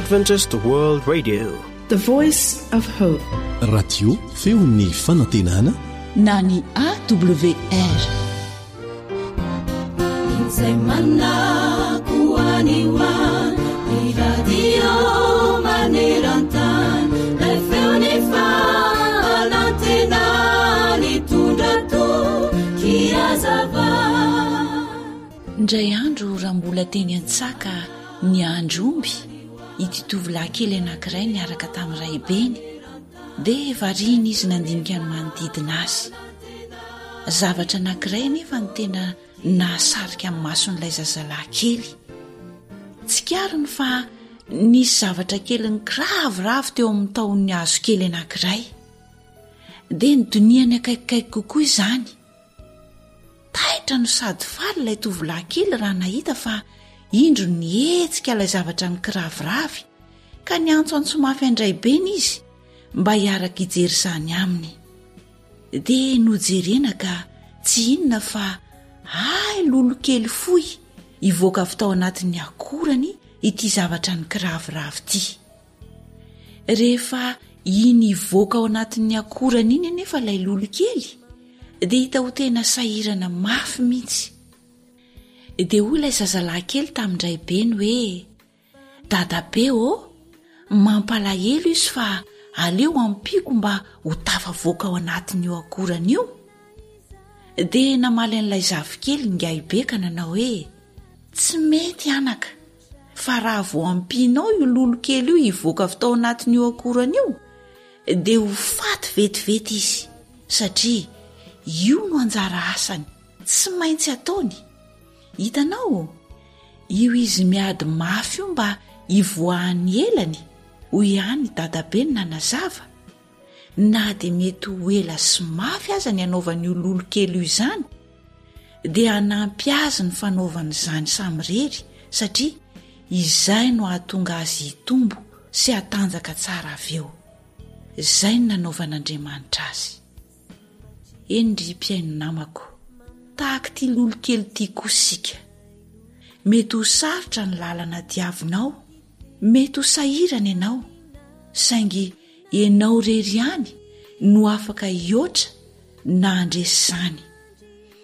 Adventist World Radio, the voice of hope. Radio feon'ny fanantenana na ny AWR. Insemana kuaniwa iradio manerantan lefeoni fanantena nitundrato kiazava. Ndray andro raha mbola teny Antsaka ny andromby ity tovolahy kely anankiray niaraka tamin'ny raibeny dia variana izy nandinika ny manodidina azy. Zavatra anankiray nefa ny tena nahasarika amin'ny mason'ilay zazalahy kely. Tsy kariny fa nisy zavatra kely ny kiravoravo teo amin'ny taon'ny hazo kely anankiray dia ny doniany akaikikaiky kokoa izany. Taitra no sady faly ilay tovolahy kely raha nahita fa indro nihetsika ilay zavatra ny kiraviravy ka niantso mafy andraibeny izy mba hiaraka hijery izany aminy. Dia nojerena ka tsy inona fa lolo kely fohy ivoaka avy tao anatin'ny akorany ity zavatra ny kiraviravy ity. Rehefa iny ivoaka ao anatin'ny akorany iny nefa ilay lolo kely dia hita ho tena sahirana mafy mihitsy. Dia hoy ilay zazalahy kely tamin'indray beny hoe, dadabe mampalahelo izy fa aleo ampiko mba ho tafavoaka ao anatin'io akorany io. Dia namaly an'ilay zafikely ngaibe ka nanao hoe, tsy mety anaka, fa raha vao ampinao io lolo kely io ivoaka avy tao anatin'io akorany io dia ho faty vetivety izy, satria io no anjara asany, tsy maintsy ataony. Hitanao, io izy miady mafy io mba ivoahan'ny elany, hoy ihany dadabe ny nanazava. Na dia mety ho ela sy mafy aza ny anaovan'io lolo kely io izany, dia hanampy azy ny fanaovany izany samirery, satria izay no hahatonga azy hitombo sy hatanjaka tsara avy eo. Izay no nanaovan'Andriamanitra azy. Eny ry mpiaino namako, tahaka ity lolo kely ity koa sika. Mety ho sarotra ny lalana diavinao, mety ho sahirana ianao, saingy ianao rery ihany no afaka hioatra na handresy izany.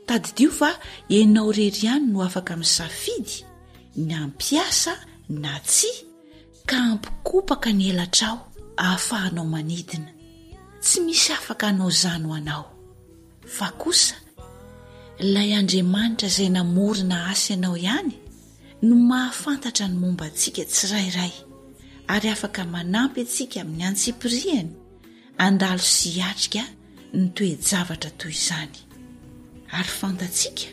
Tadidio fa ianao rery ihany no afaka misafidy ny ampiasa na tsy, ka ampikopaka ny elatrao ahafahanao manidina. Tsy misy afaka anao izany ho anao, fa kosa ilay Andriamanitra izay namorona asa ianao ihany no mahafantatra ny momba antsika tsirairay, ary afaka manampy antsika amin'ny antsipiriany andalo sy hiatrika ny toe-javatra toy izany. Ary fantatsika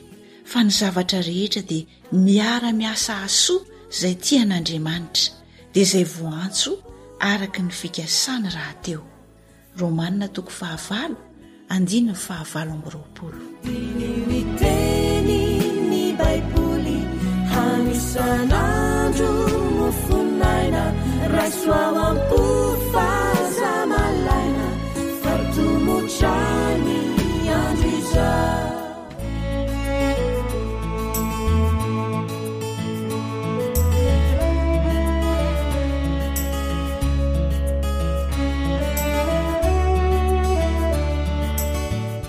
fa ny zavatra rehetra dia miara-miasa hasoa izay tian'Andriamanitra dia izay voantso araka ny fikasana raha teo. Romanina 5:9-20. Miteny ny Baiboly hanisan'andro mofonaina, raisoao ampofazamalaina, fartomotrany andro izao.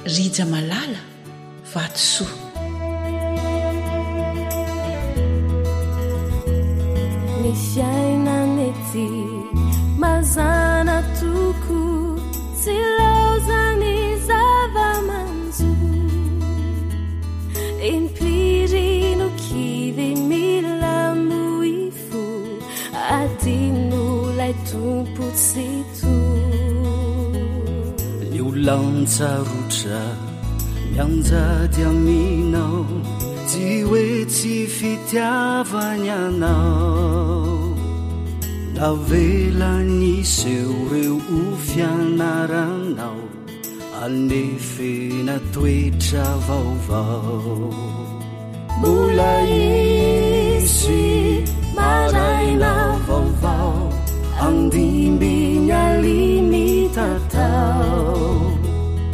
Rija malala vatosoa. Ny fiainanety mazana toko, tsy laozany zava-manjo, impirino kivy mila moifo, adino lay tompo tsy to. Lantsarotra mianjady aminao, tsy hoe tsy fitiavany anao, navelaniseho reo ho fianaranao, alnefena toetra vaovao. Mbola isy maraina vaovao, andimby ny aliny tatao.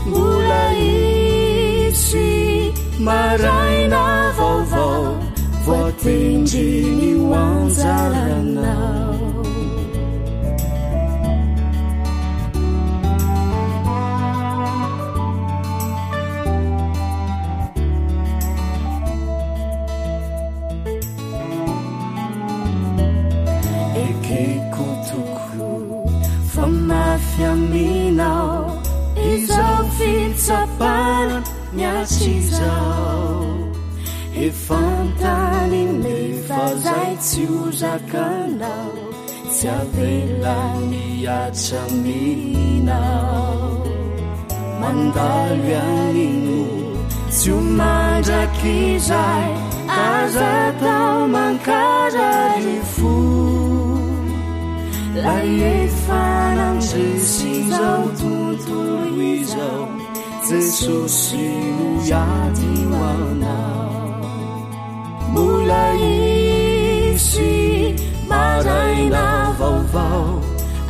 Mbola isy maraina vaovao, voatendry ny ho anjaranao. miatsizao efantany nefa zay tsy ozakanao tsy avela miatsaminao mandalo ianino tsy omandrakizay aza tao mankarary fo la efanandresy zao tontolo izao Jesosy no iady hoanao mbola isy maraina vaovao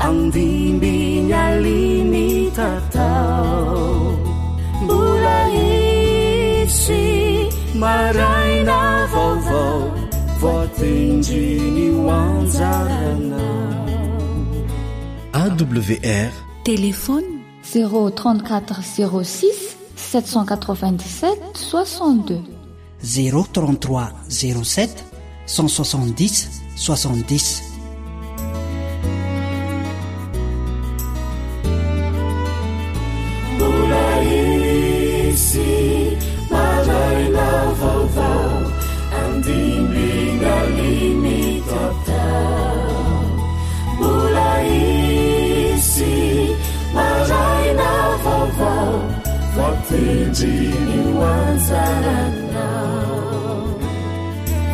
andimby ny aliny tatao mbola isy maraina vaovao voatendriny hoanjaranao AWR Téléphone 034 06 797 62 033 07 170 70 mbola isy maraina vaovao andimby ny aliny tatao mbola isy maraina vaovao voatendriny hoanjaranao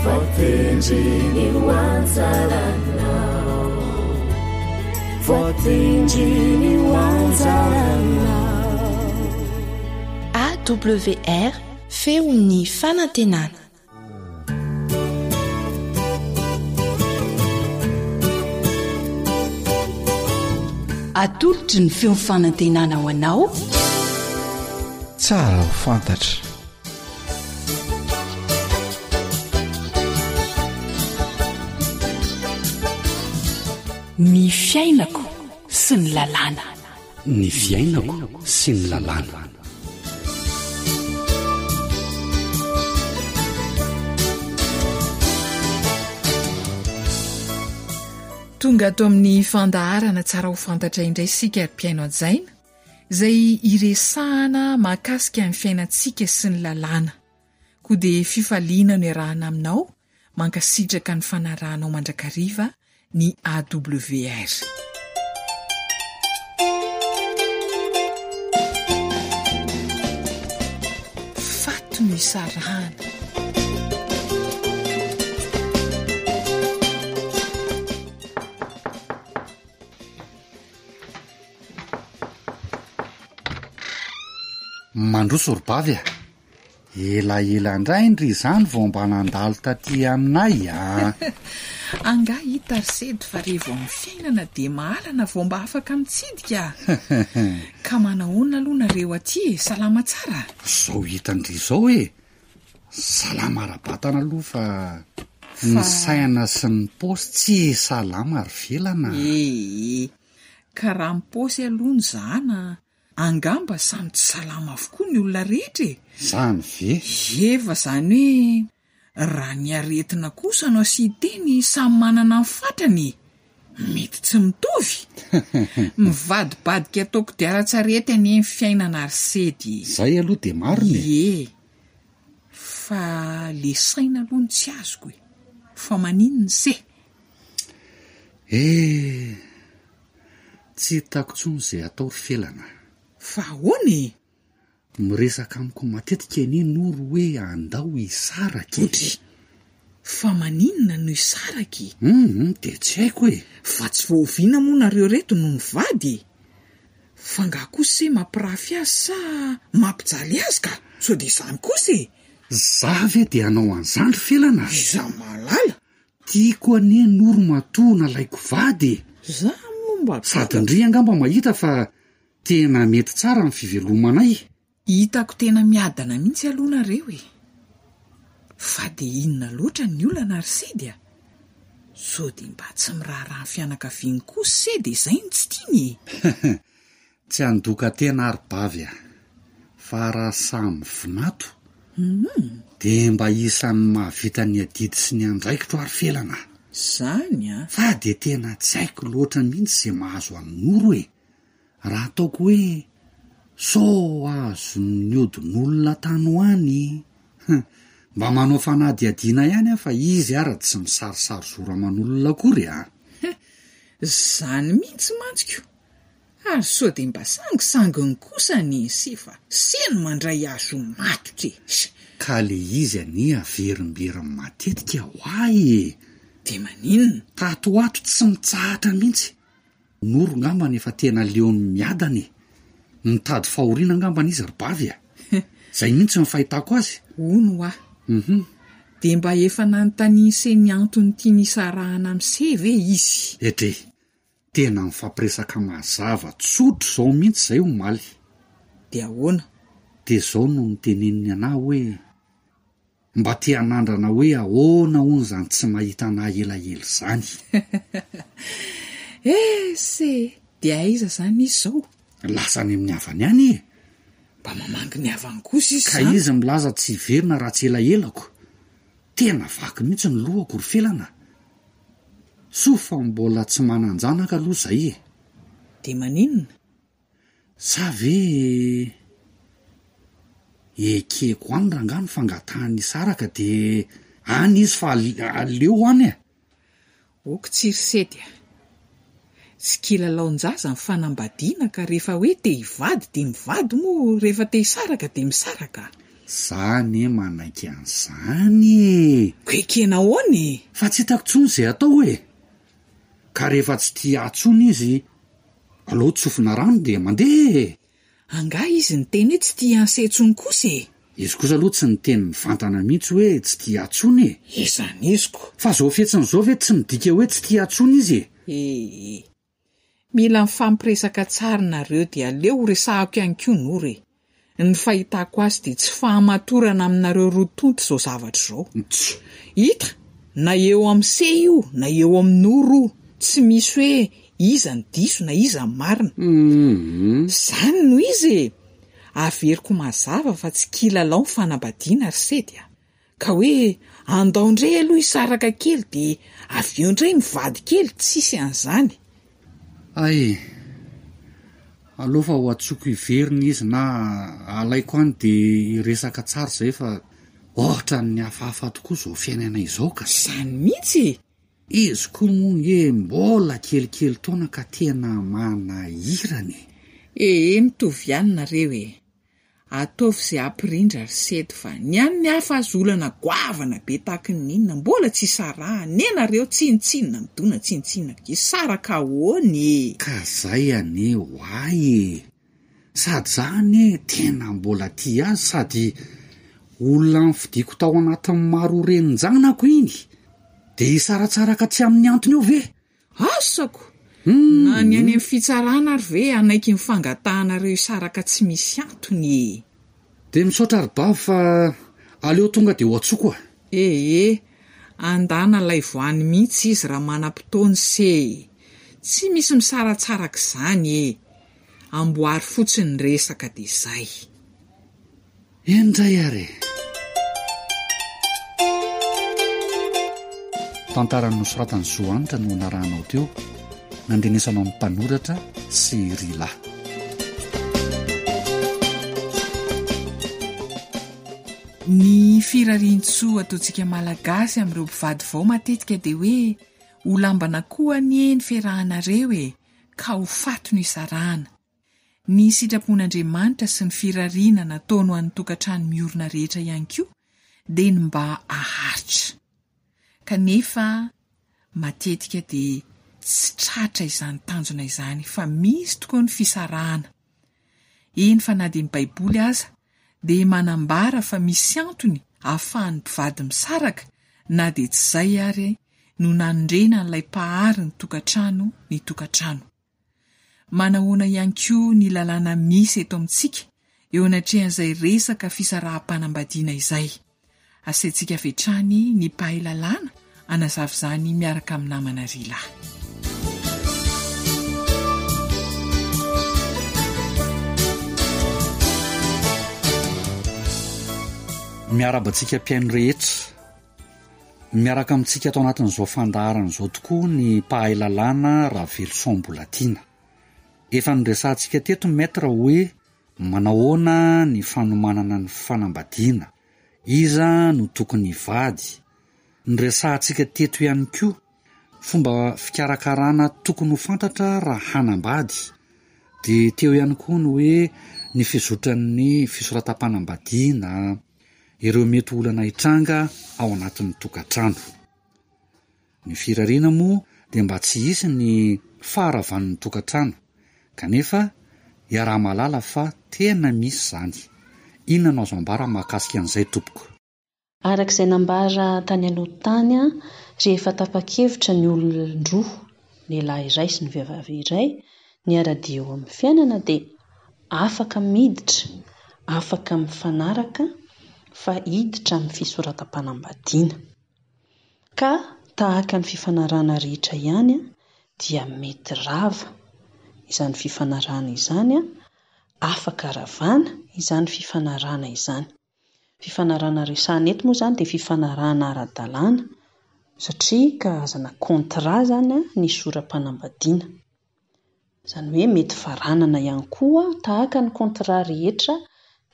voatendriny hoanjaranao voatendriny hoanjaranao AWR feony fanantenana atolotry ny feo fanantenana ho anao tsara ho fantatra ny fiainako sy ny lalàna ny fiainako sy ny lalàna tonga ato amin'ny fandaharana tsara ho fantatra indray sika ry-piaino ajaina izay iresahana mahakasika amin'ny fiainantsika sy ny lalàna koa dia fifaliana no iarahana aminao mankasitraka ny fanarahanao mandrakariva ny AWR fato no isarahana mandroso ry-bavy a elaela indraindry izany vao mba nandalo taty aminay anga hita ry sedy fa rehevo amin'ny fiainana dia mahalana vao mba afaka mitsidika ka manahoana aloha nareo aty salama tsara zao hitandry zao hoe salama ara-batana aloha fa ny saina sy ny paosy tsy salama ary velana ka raha mipôsy aloha ny zana angamba samy tsy salama avokoa ny olona rehetra zany ve eva zany hoe raha ny aretina kosa no asiteny samy manana ny fatrany mety tsy mitovy mivadibadika ataoko diara-tsarety any amin'ny fiainana ary sedy zay aloha dia mariny fa le saina aloha ny tsy azoko fa maninony se tsy hitako tsony zay atao ry felana fa ahoany miresaka amiko matetika eny noro hoe andao isaraky fa maninona no isaraky dia tsy haiko fa tsy voaviana moa nareo reto no ny vady fa nga kosa mampirafy azy sa mampijaly azy ka so dia izany kosa zavy dia anao an'izany ry felana iza malala tiako ane noro matona laiko vady za momba sady ndry angamba mahita fa tena mety tsara ny fivelomanay hitako tena miadana mihitsy aloha nareo fa dia inona loatra ny olana ry sedy so dia mba tsy miraharaha ny fianakaviany kosa sedy izay ny tsy tiany tsy andoka tena ary-bavy fa raha samy vinato dia mba isan'ny mahavita ny adidy sy ny andraikitro ary felana zany fa dia tena tsy haiko loatra mihitsy izay mahazo amin'ny noro raha ataoko hoe so azo ny odin'olona tany hoany mba manao fanadiadiana ihany fa izy ara tsy misarisary zoraman'olona akory zany mihitsy mantsiko ary so de mba sangisanginy kosa ny sy fa seno mandray azo matotra ka le izy any averimberiny matetika hoay de maninona tatoato tsy mitsahatra mihitsy noro ngambany efa tena leony miadany mitady fahoriana ngambany izy rybavy zay mihitsy ny fahitako azy ono de mba efa nanontaninseny antony tiany isarahana am'seve izy etre tena mifampiresaka mazava tsotro zao mihitsy zay omaly de ahoana de zao no niteneniny ana hoe mba tia anandrana hoe ahoana hono zany tsy mahita anahy elaela zany se de aiza zany izy zao lasany amin'ny havany any mba mamangy ny havany kosa izy ka izy milaza tsy verina raha tsy elaelako tena vaky mihitsy ny lohako ry felana so fa mbola tsy mananjanaka aloha zay de maninona sa ve ekeko any rangano fangatahany saraka de any izy fa aleo any oko tsirisety tsy kilalaon-jaza ny fanambadiana ka rehefa hoe te hivady de mivady mo rehefa te hisaraka de misaraka zany manaiky an'zany koekena ahoany fa tsy hitako tsony zay atao hoe ka rehefa tsy tia atsony izy aleo tsofina rano de mandeha anga izy ny teny hoe tsy tia ansetsony kosa izy kosa aloha tsy ny teny mivantana mihitsy hoe tsy tia atsony izany iziko fa zao fietsin'zao ve tsy midika hoe tsy tia atsony izy mila mifampiresaka tsara nareo de aleo resahako ihany koa nore ny fahitako azy de tsy fahamatorana aminareo rotonto zao zavatra zao hita na eo am'se io na eo amin'noro tsy misy hoe iza ny diso na iza ny marina zany no izy averiko mazava fa tsy kilalao ny fanambadiana ry sedy ka hoe andaondray aloha isaraka kely de aveo ndray mivady kely tsisy an'zany aloha fa ho atsoko iveriny izy na alaiko any de resaka tsara zay fa ohatra ny hafahafa tokoa zao fiainana izao ka zany mihitsy izy koa moa mbola kelikely taona ka tena manahirany mitovy ihany nareo ataovy zay ampirindra ry sedy fa ny any ny hafa azolana goavana be tahaky ny inona mbola tsy isaraha nenareo tsinitsinina midona tsinitsinina isaraka ahoany ka zay ane hoay sady zany tena mbola tia azy sady olona mifidiko tao anatin'ny maro renynjanako iny de isaratsaraka tsy amin'ny antony eo ve asako na ny any amin'ny fitsarana ary ve anaiky mifangatahanareo isaraka tsy misy antony de misaotra rybavy fa aleo tonga de ho atsoko andana lay voany mihitsy izy raha manam-potoany se tsy misy misaratsaraka zany amboary fotsiny resaka de zay endray ary tantarany nosoratany zoanitra no narahanao teo nandrenesanao amin'ny mpanoratra sy rila ny firariantso ataontsika malagasy amin'ireo mpivady vao matetika de hoe ho lambana koa ny eny fiarahanareo ka ho fato ny isarahana ny sitrapon'Andriamanitra sy ny firariana nataony ho an'ny tokantrano miorina rehetra ihany koa de ny mba aharitra kanefa matetika de tsy tratra izany tanjona izany fa misy tokoa ny fisarahana eny fa na de ny baiboly aza de manambara fa misy antony ahafahan'ny mpivady misaraka na de tsy zay ary no nanondrena n'ilay mpahary ny tokantrano ny tokantrano manahoana ihany koa ny lalàna misy eto amintsika eo anatrehan'izay resaka fisaraha-panambadiana izay asaintsika vetrany ny mpahay lalàna anazavy zany miaraka amin'ny namana rila miarabantsika mpiaino rehetra miaraka amintsika atao anatin'izao fandaharan'izao tokoa ny mpahay lalàna raha veloson mbola tiana efa nyresantsika teto maître hoe manahoana ny fanomanana ny fanambadiana, iza no tokony vady, ny resahantsika teto ihany koa fomba fikarakarana tokony ho fantatra raha hanambady, dia teo ihany koa ny hoe ny fizotran'ny fisoratam-panambadiana, ireo mety olana hitranga ao anatin'ny tokantrano. Ny firariana moa dia mba tsy hisy ny faharavan'ny tokantrano, kanefa iaraha-malala fa tena misy izany. Inona no azo ambara mahakasika an'izay tompoko? Arak'izay nambara tany aloha tany rehefa tapa-kevitra ny olon-droa, ny lahy iray sy ny vehivavy iray, ny ara-dia eo amin'ny fiainana dia afaka miditra, afaka mifanaraka fa hiditra amin'ny fisoratam-panambadiana. Ka tahaka ny fifanarana rehetra ihany dia mety rava izany fifanarana izany, afaka ravana izany fifanarana izany. Fifanarana resahana eto moa izany dia fifanarana ara-dalàna, satria karazana kontra izany ny soram-panambadiana. Izany hoe mety varanana ihany koa tahaka ny kontra rehetra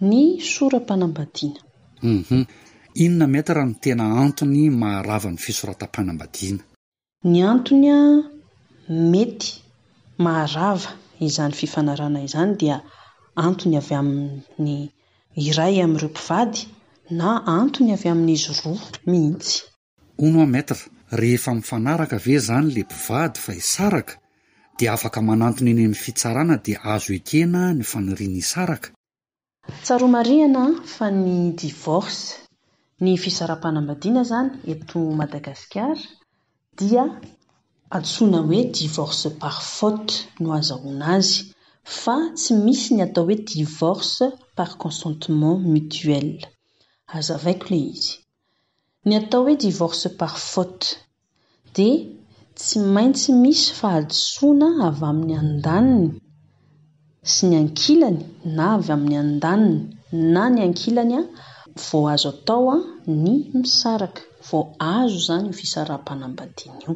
ny soram-panambadiana. Inona metatra no tena antony maharava ny fisoratam-panambadiana? Ny antony mety maharava izany fifanarana izany dia antony avy amin'ny iray amin'ireo mpivady na antony avy amin'izy roa mihitsy. Ono metatra, rehefa mifanaraka ve izany le mpivady fa hisaraka, dia afaka manantona eny amin'ny fitsarana dia azo ekena ny faniriany hisaraka. Tsaroa marihana fa ny divorce, ny fisaram-panambadiana izany eto Madagasikara dia antsoina hoe divorce par faute no azahoana azy, fa tsy misy ny atao hoe divorce par consentement mutuel. Hazavaiko ilay izy. Ny atao hoe divorce par faute dia tsy maintsy misy fahadisoana avy amin'ny andaniny sy ny ankilany, na avy amin'ny andaniny na ny ankilany vao azo atao ny misaraka, vao azo izany io fisaram-panambadiana io.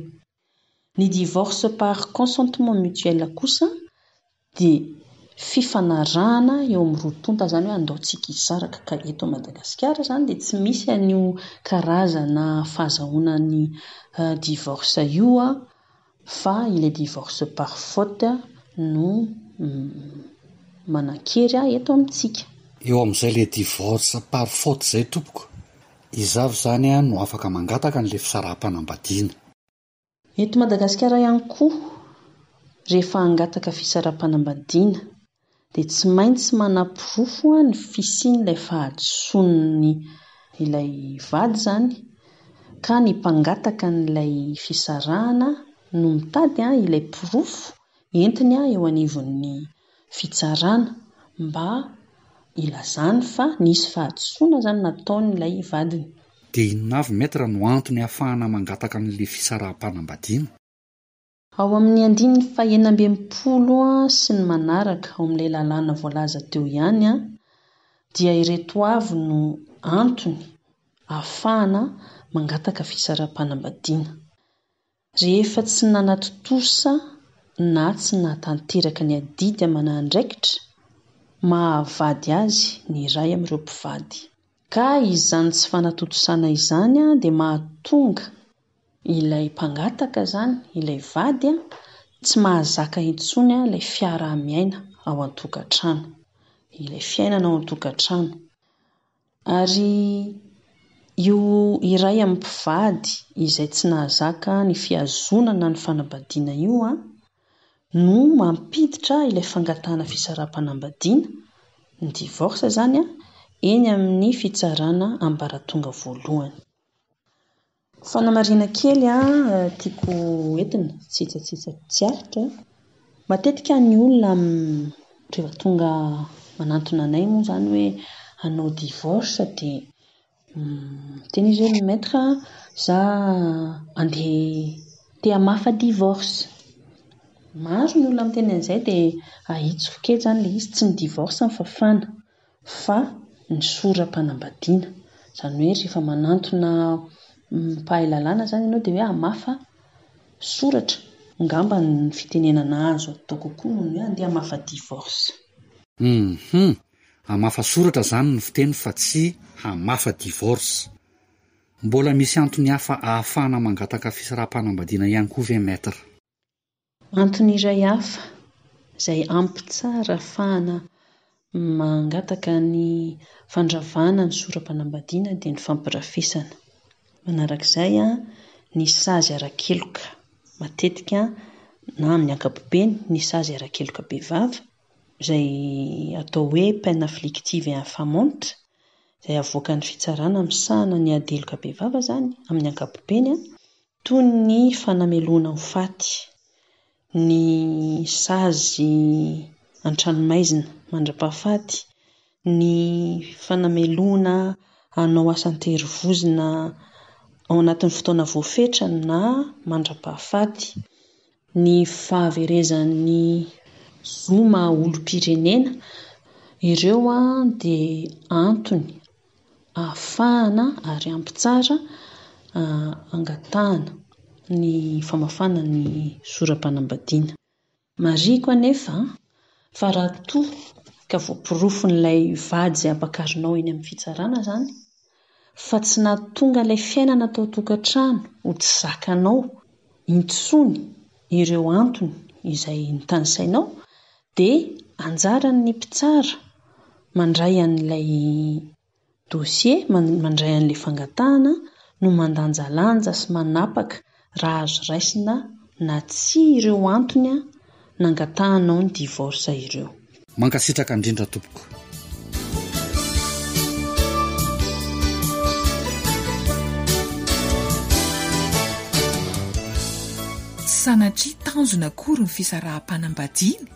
Ny divorce par consentement mutuel kosa dia fifanarahana eo amin'ny roa tonta, izany hoe andaontsika hisaraka. Ka eto Madagasikara izany dia tsy misy an'io karazana fahazahoana ny divorce io, fa ilay divorce par faute no manan-kery eto amintsika. Eo amin'izay ilay divorce par faute izay tompoko, izavy izany no afaka mangataka n'ilay fisaram-panambadiana. Eto Madagasikara ihany koa, rehefa hangataka fisaram-panambadiana dia tsy maintsy manam-porofo ny fisian'ilay fahadisoan'ny ilay vady izany, ka ny mpangataka n'ilay fisarahana no mitady ilay porofo entiny eo anivon'ny fitsarana mba ilazany fa nisy fahadisoana izany nataon'ilay vadiny. Dia inona avy metatra no antony ahafahana mangataka n'ilay fisaram-panambadiana? Ao amin'ny 1990 sy ny manaraka, ao amin'ilay lalàna voalaza teo ihany dia ireto avy no antony ahafahana mangataka fisaram-panambadiana. Rehefa tsy nanatotosa na tsy nahatanteraka ny adidy aman'andraikitra mahavady azy ny iray amin'ireo mpivady, ka izany tsy fanatotosana izany dia mahatonga ilay mpangataka izany, ilay vady tsy mahazaka intsony ilay fiaraha-miaina ao an-tokantrano, ilay fiainana ao an-tokantrano. Ary io iray amin'ny mpivady izay tsy nahazaka ny fihazonana ny fanambadiana io no mampiditra ilay fangatahana fisaram-panambadiana, ny divorce izany eny amin'ny fitsarana ambaratonga voalohany. Fanamarina kely tiako entina tsitsitsitsitsaritra, matetika ny olona rehefa tonga manantona anay moa izany hoe hanao divorce dia teny izy hoe maître, za andeha te hamafa divorce. Maro ny olona miteny an'izay dia ahitsoko kely izany ilay izy, tsy ny divorce ny fafana fa ny soram-panambadiana. Izany hoe rehefa manantona mpahay lalàna izany ianao dia hoe hamafa soratra, ngamba ny fitenenana azo atao kokoa no hoe andeha hamafa divorce. Hamafa soratra zany ny fiteny fa tsy hamafa divorce. Mbola misy antony hafa ahafahana mangataka fisaraha-panambadiana ihany koa ve maître? Antony iray hafa izay ampy tsara ahafahana mangataka ny fandravana ny soram-panambadiana dia ny fampirafesana. Manarak'izay ny sazy ara-keloka matetika na amin'ny ankapobeny ny sazy ara-keloka behivavy izay atao hoe peine afflictive et infamante izay avoaka ny fitsarana misahana ny adeloka behivava zany amin'ny ankapobeny toy ny fanamelona ho faty, ny sazy an-tranomaizina mandra-pahafaty, ny fanamelona hanao asan-terivozina ao anatin'ny fotoana voafetra na mandra-pahafaty, ny fahaverezan'ny zoma olom-pirenena. Ireo dia antony ahafahana ary ampy tsara angatahana ny famafana ny soram-panambadiana. Mariko anefa fa raha toa ka voapirofon'ilay vady izay ampakarinao eny amin'ny fitsarana zany fa tsy nahatonga ilay fiainana tao tokantrano ho tsy zakanao intsony ireo antony izay nitanisainao, dia anjarany ny mpitsara mandray an'ilay dossier, mandray an'ilay fangatahana no mandanjalanja sy manapaka raha azo raisina na tsy ireo antony nangatahanao ny divorce ireo. Mankasitraka indrindra tompoko. Sanatria tanjona akory ny fisaraha-panambadiana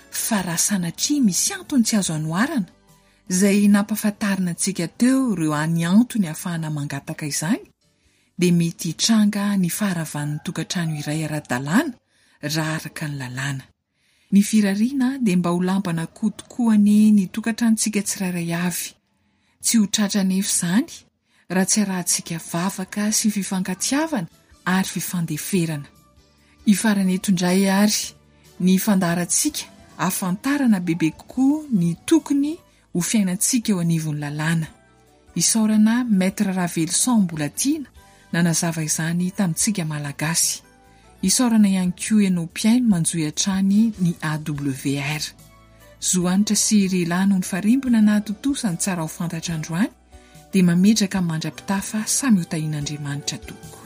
fa raha sanatria misy antony tsy azo anoarana izay nampahafantarina antsika teo ireo any antony ahafahana mangataka izany, dia mety hitranga ny faharavan'ny tokantrano iray ara-dalàna raha araka ny lalàna. Ny firariana dia mba ho lampana kotokoany ny tokantranontsika tsirairay avy, tsy ho tratra nefa izany raha tsy arahantsika vavaka sy fifankatiavana ary fifandeferana. Ifarany eto indray ary ny fandaharantsika ahafantarana bebe kokoa ny tokony ho fiainantsika eo anivon'ny lalàna. Isaorana Maître Ravelson Mbolatina nanazava izany tamintsika malagasy. Isaorana ihany koa ianao mpiaino manjoy hatrany ny AWR. Zoanitra sy relano ny farimbona na atontosany tsara ho fantatra androany dia mametraka mandra-pitafa samy ho tahian'Andriamanitra toko.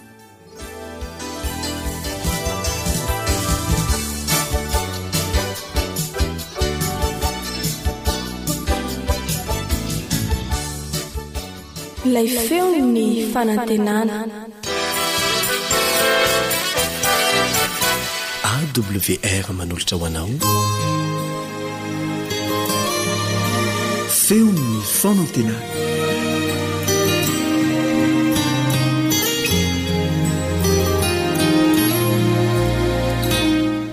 Ilay feo ny fanantenana. AWR manolotra ho anao feo ny fanantenana.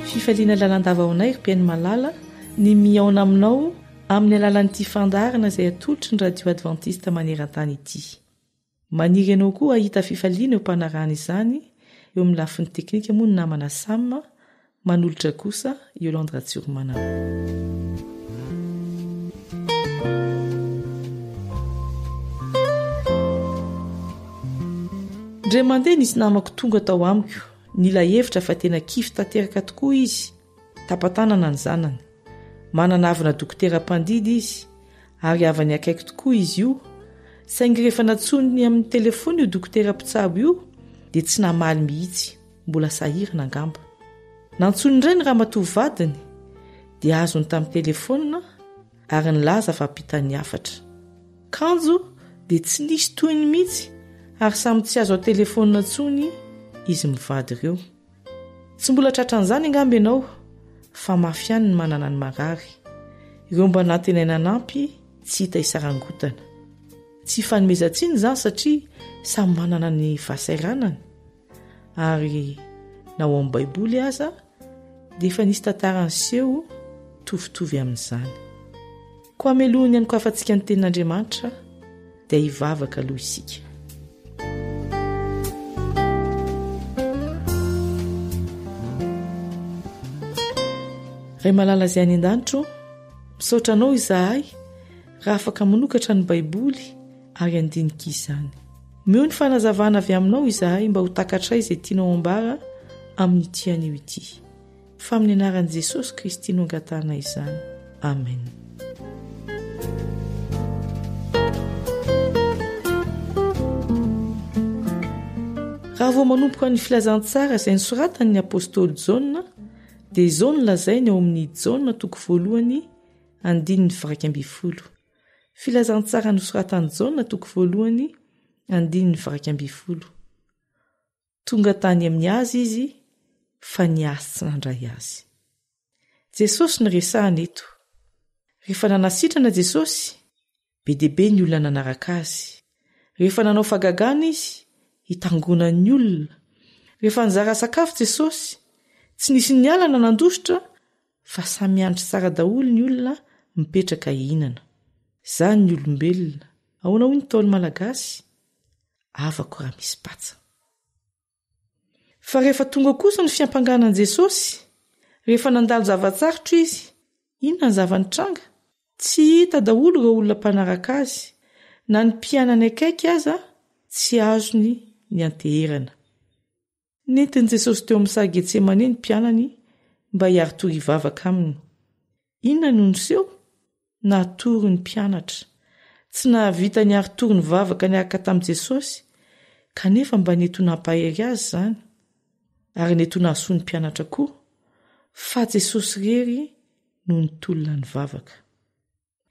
Fifaliana lalandava ao anay ry-piaino malala ny miaona aminao amin'ny alalan'ity fandarana izay atolotry ny radio adventiste maneran-tany ity. Maniry ianao koa ahita fifaliana eo mpanarana izany eo amin'ny lafin'ny teknika moa ny namana Sam, manolotra kosa Yolande Ratsurmana. Ndre mandeha nisy namako tonga tao amiko, nila hevitra fa tena kify tanteraka tokoa izy, tapatanana ny zanany. Manana avina dokotera mpandidy izy, ary avany akaiky tokoa izy io, saingy rehefa natsonony amin'ny telefony io dokotera mpitsabo io, dia tsy namaly mihitsy, mbola sahirana angamba. Nantsony indray ny ramatoa vadiny, dia azony tamin'ny telefona, ary nilaza fa ampitany afatra. Kanjo dia tsy nisy toyny mihitsy, ary samy tsy azo ao telefona ntsony izy mivady ireo. Tsy mbola tratran'izany angamba ianao, fa mafy ihany ny manana ny marary. Ireo mba natenena nampy tsy hita isarangotana. Tsy fanomezantsiny izany satria samy manana ny fahasahiranany. Ary na ao amin'ny baiboly aza dia efa nisy tantarany seho tovitovy amin'izany. Koa melohany ihany koa afa-tsika ny tenin'Andriamanitra dia hivavaka aloha isika. Ray malala izay any an-danitro, misaotra anao izahay raha afaka manokatra ny baiboly ary andinika izany. Meo ny fanazavana avy aminao izahay mba ho takatray izay tianao ambara amin'ity anio ity. Fa amin'ny anaran'i Jesosy Kristy no angatahana izany. Amen. Raha vao manompoka ny filazantsara izay nosoratan'ny apôstôly Jaona, dia izao no lazainy ao amin'ny Jaona 1:20. Filazantsara nosoratan'i Jaona 1:20. Tonga tany amin'ny azy izy, fa niasy tsy nandray azy. Jesosy ny resahana eto. Rehefa nanasitrana Jesosy, be deaibe ny olona nanaraka azy. Rehefa nanao fagagana izy, hitangona ny olona. Rehefa nizara sakafo Jesosy, tsy nisy ny alana nandositra, fa samy andry tsara daholo ny olona mipetraka hihinana. Izany ny olombelona. Ahoana hoy ny Ntaolo Malagasy? Avako raha misy patsa. Fa rehefa tonga kosa ny fiampanganan Jesosy, rehefa nandalo zavatsarotra izy, inona ny zavanitranga? Tsy hita daholo ireo olona mpanaraka azy, na ny mpianany akaiky aza tsy azony ny anteherana. Nentin'i Jesosy teo amin'ny sary Getsemane ny mpianany mba hiaro-tory hivavaka aminy. Inona no niseho? Nahatory ny mpianatra. Tsy nahavita ny aro-tory ny vavaka niaraka tamin'i Jesosy, kanefa mba neto nampahery azy izany, ary neto nahasoa ny mpianatra koa, fa Jesosy rery no nitolona ny vavaka.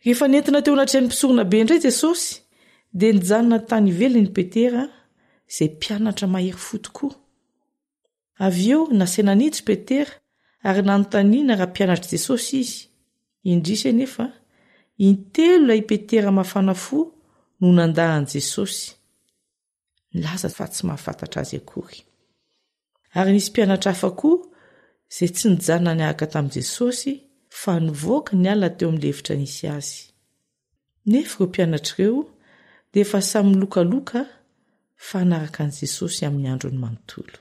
Rehefa nentina teo anatrany mpisorona be indray Jesosy, dia nijanona tany ivelany Petera, izay mpianatra mahery fo tokoa. Avy eo nasena niditra Petera, ary nanontaniana raha mpianatra Jesosy izy. Indrisy nefa, intelo ilay Petera mafana fo no nandahan'i Jesosy. Nilaza fa tsy mahafantatra azy akory. Ary nisy mpianatra hafa koa izay tsy nijanona niaraka tamin'i Jesosy, fa nivoaka ny alina teo amin'ny efitra nisy azy. Nefa ireo mpianatra ireo dia efa samy lokaloka fa naraka an'i Jesosy amin'ny androny manontolo.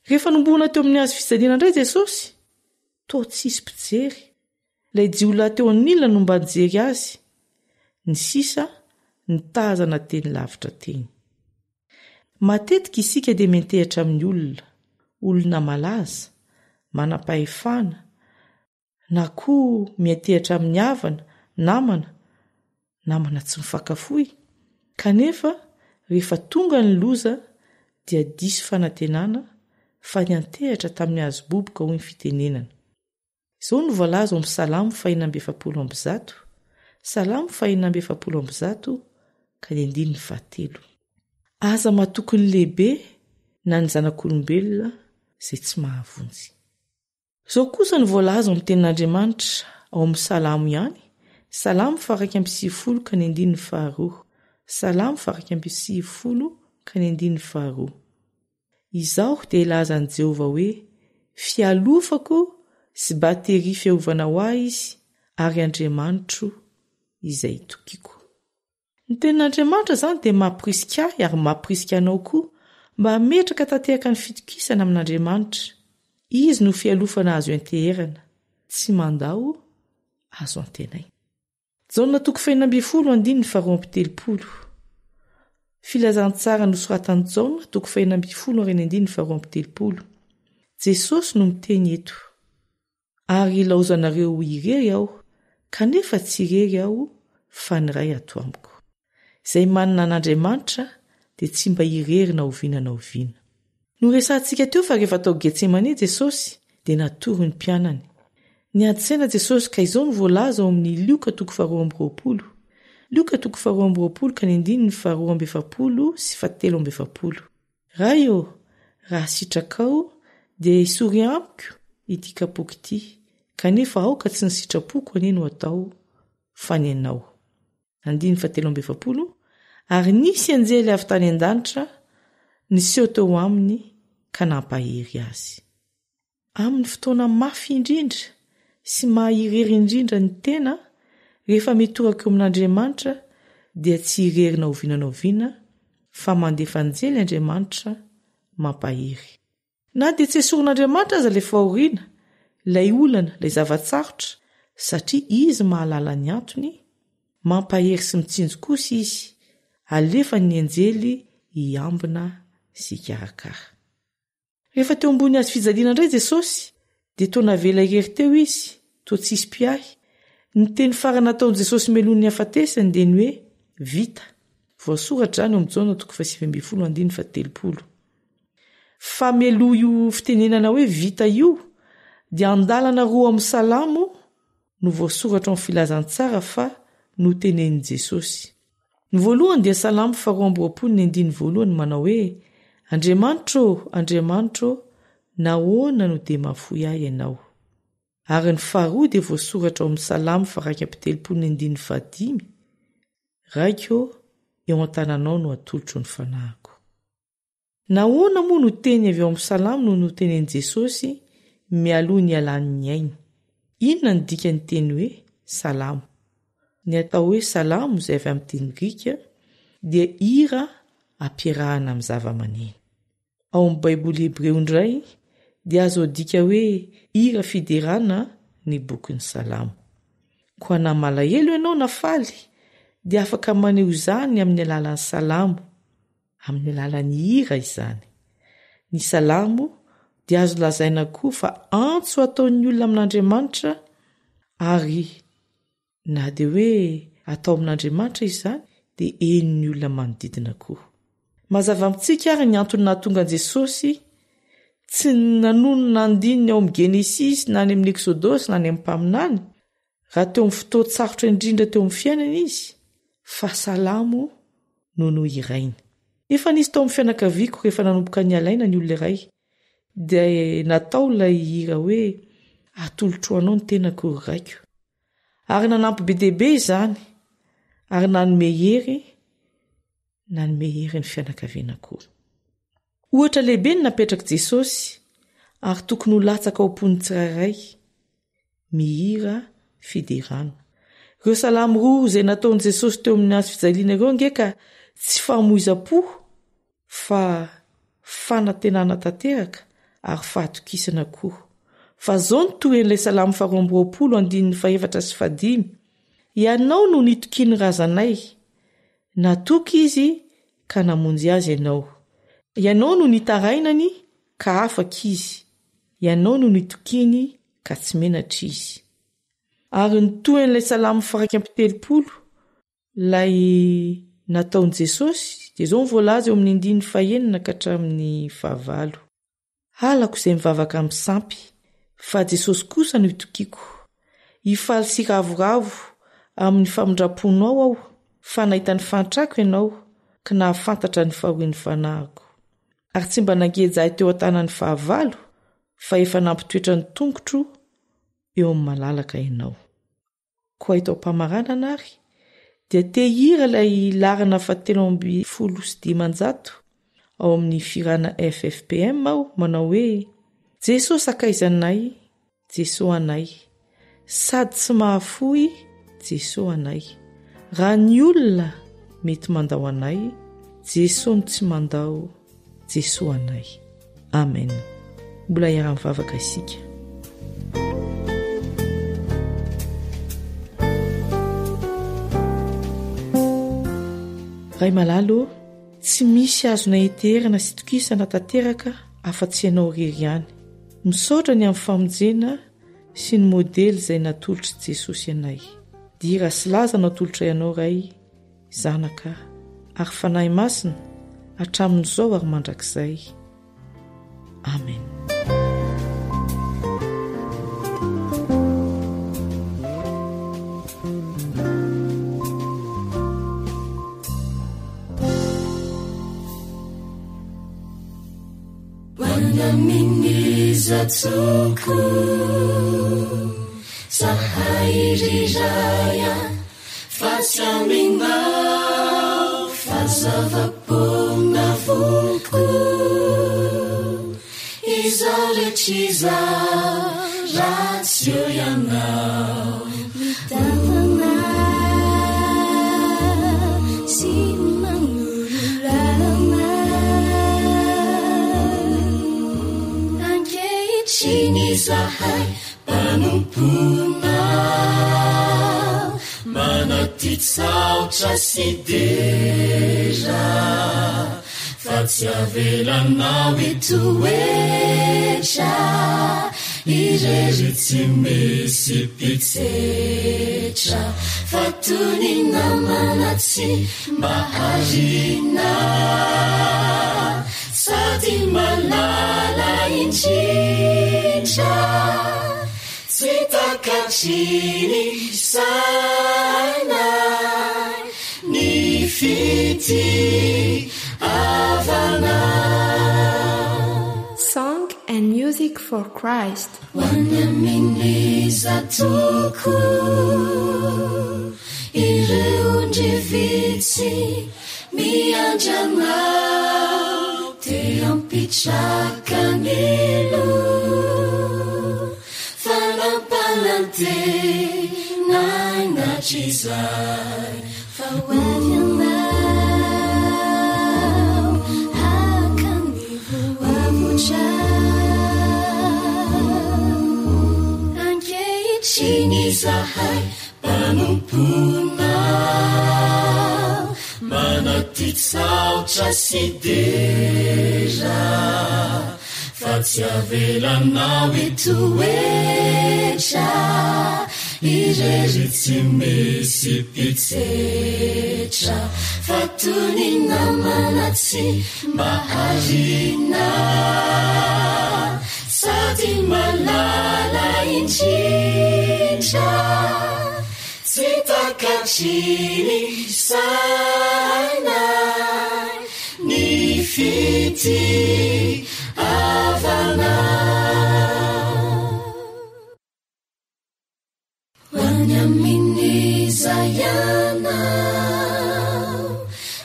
Rehefa nombona teo amin'ny hazo fijaliana indray Jesosy, toa tsisy mpijery. Ilay jiolahy teo an'ilona no mba nijery azy. Ny sisa nitazana teny lavitra teny. Matetika isika dia mentehitra amin'ny olona malaza, manam-pahefana, na koa mentehitra amin'ny havana, namana tsy mifankafohy. Kanefa rehefa tonga ny loza dia diso fanantenana, fa niantehitra tamin'ny hazo boboka hoy ny fitenenana. Izao no voalaza ao amin'ny Salamo 5:7. Salamo 5:7. Aza mahatoky ny lehibe na ny zanak'olombelona izay tsy mahavonjy. Izao kosa ny voalaza ao amin'ny tenin'Andriamanitra ao amin'ny Salamo ihany. Salamo 120:2. Salamo 120:2. Izao dia ilazan'i Jehova hoe: fialofako sy batery fiarovana ho ahy izy, ary Andriamanitro izay tokiako. Ny tenin'Andriamanitra izany dia mampirisika ahy ary mampirisika anao koa mba hametraka tanteraka ny fitokisana amin'Andriamanitra. Izy no fialofana azo anteherana, tsy mandao azo antenay. Jaona 5:20. Filazantsara nosoratan'i Jaona 5:20. Jesosy no miteny eto: ary ilaozanareo irery aho, kanefa tsy irery aho, fa ny ray ato amiko. Izay manana an'Andriamanitra dia tsy mba irery na oviana na oviana. Noresantsika teo fa rehefa tao Getsemane Jesosy dia natory ny mpianany. Niady-tsaina Jesosy ka izao ny voalaza ao amin'ny Luka 2:20. Luka 2:20. Raio, raha sitraka-ao dia hisory amiko ity kapoaka ity, kanefa aoka tsy ny sitrapoko anie no atao fa ny anao. 7. Ary nisy anjely avy tany an-danitra niseho teo aminy ka nampahery azy. Amin'ny fotoana mafy indrindra sy mahirery indrindra ny tena, rehefa mitoraka eo amin'Andriamanitra dia tsy irery na oviana, fa mandefa anjely Andriamanitra mampahery. Na dia tsy esorin'Andriamanitra aza ilay fahoriana, ilay olana, ilay zavatsarotra, satria izy mahalala ny antony, mampahery sy mitsinjo kosa izy, alefa ny anjely hiambina sy hikarakara. Rehefa teo ambony azy fijaliana indray Jesosy, dia toa navela irery teo izy, toa tsisy mpiahy. Ny teny farany nataon'i Jesosy melon'ny hafatesany dia ny hoe vita. Voasoratra izany eo amin'ny Jaona 7:30. Fa melo io fitenenana hoe vita io dia andalana roa amin'ny salamo no voasoratra amin'ny filazantsara fa no tenenin'i Jesosy. Ny voalohany dia salamo 2:20 manao hoe Andriamanitro, Andriamanitro, nahoana no dia mahafoy ahy ianao. Ary ny faharoa dia voasoratra ao amin'ny salamo 2:35 raiko eo an-tananao no atolotro ny fanahiko. Nahoana moa no teny avy ao amin'ny salamo no tenenin'i Jesosy mialoha ny alan'ny ainy. Inona ny dikany teny hoe salamo? Ny atao hoe salamo izay avy amin'ny teny Grika dia hira ampiarahana amin'ny zava-maneno. Ao amin'ny Baiboly Hebreo indray dia azo adika hoe hira fiderana ny bokin'ny salamo. Koa na malahelo ianao na faly dia afaka maneho izany amin'ny alalan'ny salamo, amin'ny alalan'ny hira izany. Ny salamo dia azo lazaina koa fa antso ataon'ny olona amin'Andriamanitra, ary na dia hoe atao amin'Andriamanitra izany dia henon'ny olona manodidina koa. Mazava amintsika ary ny antony nahatonga an'i Jesosy tsy nanono nandininy ao amin'ny Genesis na any amin'ny Exodosy na any amin'ny mpaminany, raha teo amin'ny fotoan-tsarotra indrindra teo amin'ny fiainana izy, fa salamo no irainy. Efa nisy tao amin'ny fianakaviako rehefa nanomboka ny alaina ny olona iray, dia natao ilay hira hoe atolotro anao ny tenako raiko. Ary nanampy be dehibe izany, ary nanome hery ny fianakaviana koa. Ohatra lehibe ny napetraka Jesosy, ary tokony ho latsaka ao am-pony tsirairay, mihira fiderana. Ireo salamo roa izay nataon'i Jesosy teo amin'ny azo fijaliana ireo ngeka tsy famoiza-po, fa fanantenana tanteraka ary fahatokisana koa. Fa zao ny toen'ilay salamo 2:4-5 ianao no nitokiany razanay, natoky izy ka namonjy azy ianao. Ianao no nitarainany ka afaka izy, ianao no nitokiany ka tsy menatra izy. Ary ny toen'ilay salamo 130 lay nataon'i Jesosy dia zao voalaza eo amin'ny 9 ka hatramin'ny 9. Halako izay mivavaka amin'ny sampy, fa Jesosy kosa no itokiako. Hifaly sy ravoravo amin'ny famondraponao aho, fa nahita ny fantrako ianao ka nahafantatra ny fahoen'ny fanahiko. Ary tsy mba nangejahy teo an-tanan'ny 9, fa efa nampitoetra ny tongotro eo amin'ny malalaka ianao. Koa ito mpamaranana ary dia te hira ilay larana 715 ao amin'ny firana FFPM aho manao hoe Jesosy akaizanay, Jesosy anay, sady tsy mahafoy, Jesosy anay. Raha ny olona mety mandao anay, Jesosy no tsy mandao, Jesosy anay. Amen. Mbola iara-mivavaka isika. Ray malalo, tsy misy azona heterana sy tokisana tanteraka afa-tsy ianao irery ihany. Misaotra ny amin'ny famonjena sy ny modely izay natolotra Jesosy anay. Dira sy laza natolotra ianao ray, zanaka, ary fanahy masina hatramin'izao ary mandrakizay. Amen. Wanaminizatsoko sahairiraia fasyamingao fazavapona voko izaretriza ratsio ianao mitavana sy manururana ankehitriny zahay panompona tsaotra sy dera fa tsy avelanao etoetra irery tsy misy pitsetra fa tony namana tsy mba harina sady malala indrindra tsy takatriny sainay ny fity avana. Song and Music for Christ. Wanyaminiza toko ireundry vitsy miandranao te ampitrakanelo fanampalante nainatrizay fa hoavyanao hakanivoavutra ankehitriny zahay mpanompona manaty tsaotra sy dera fa tsy avelanao etoetra irery tsy misy pitsetra fa tony namana tsy mba harina sady malala indrindra tsy takatriny sainay ny fity avana. Wanyaminiza yanao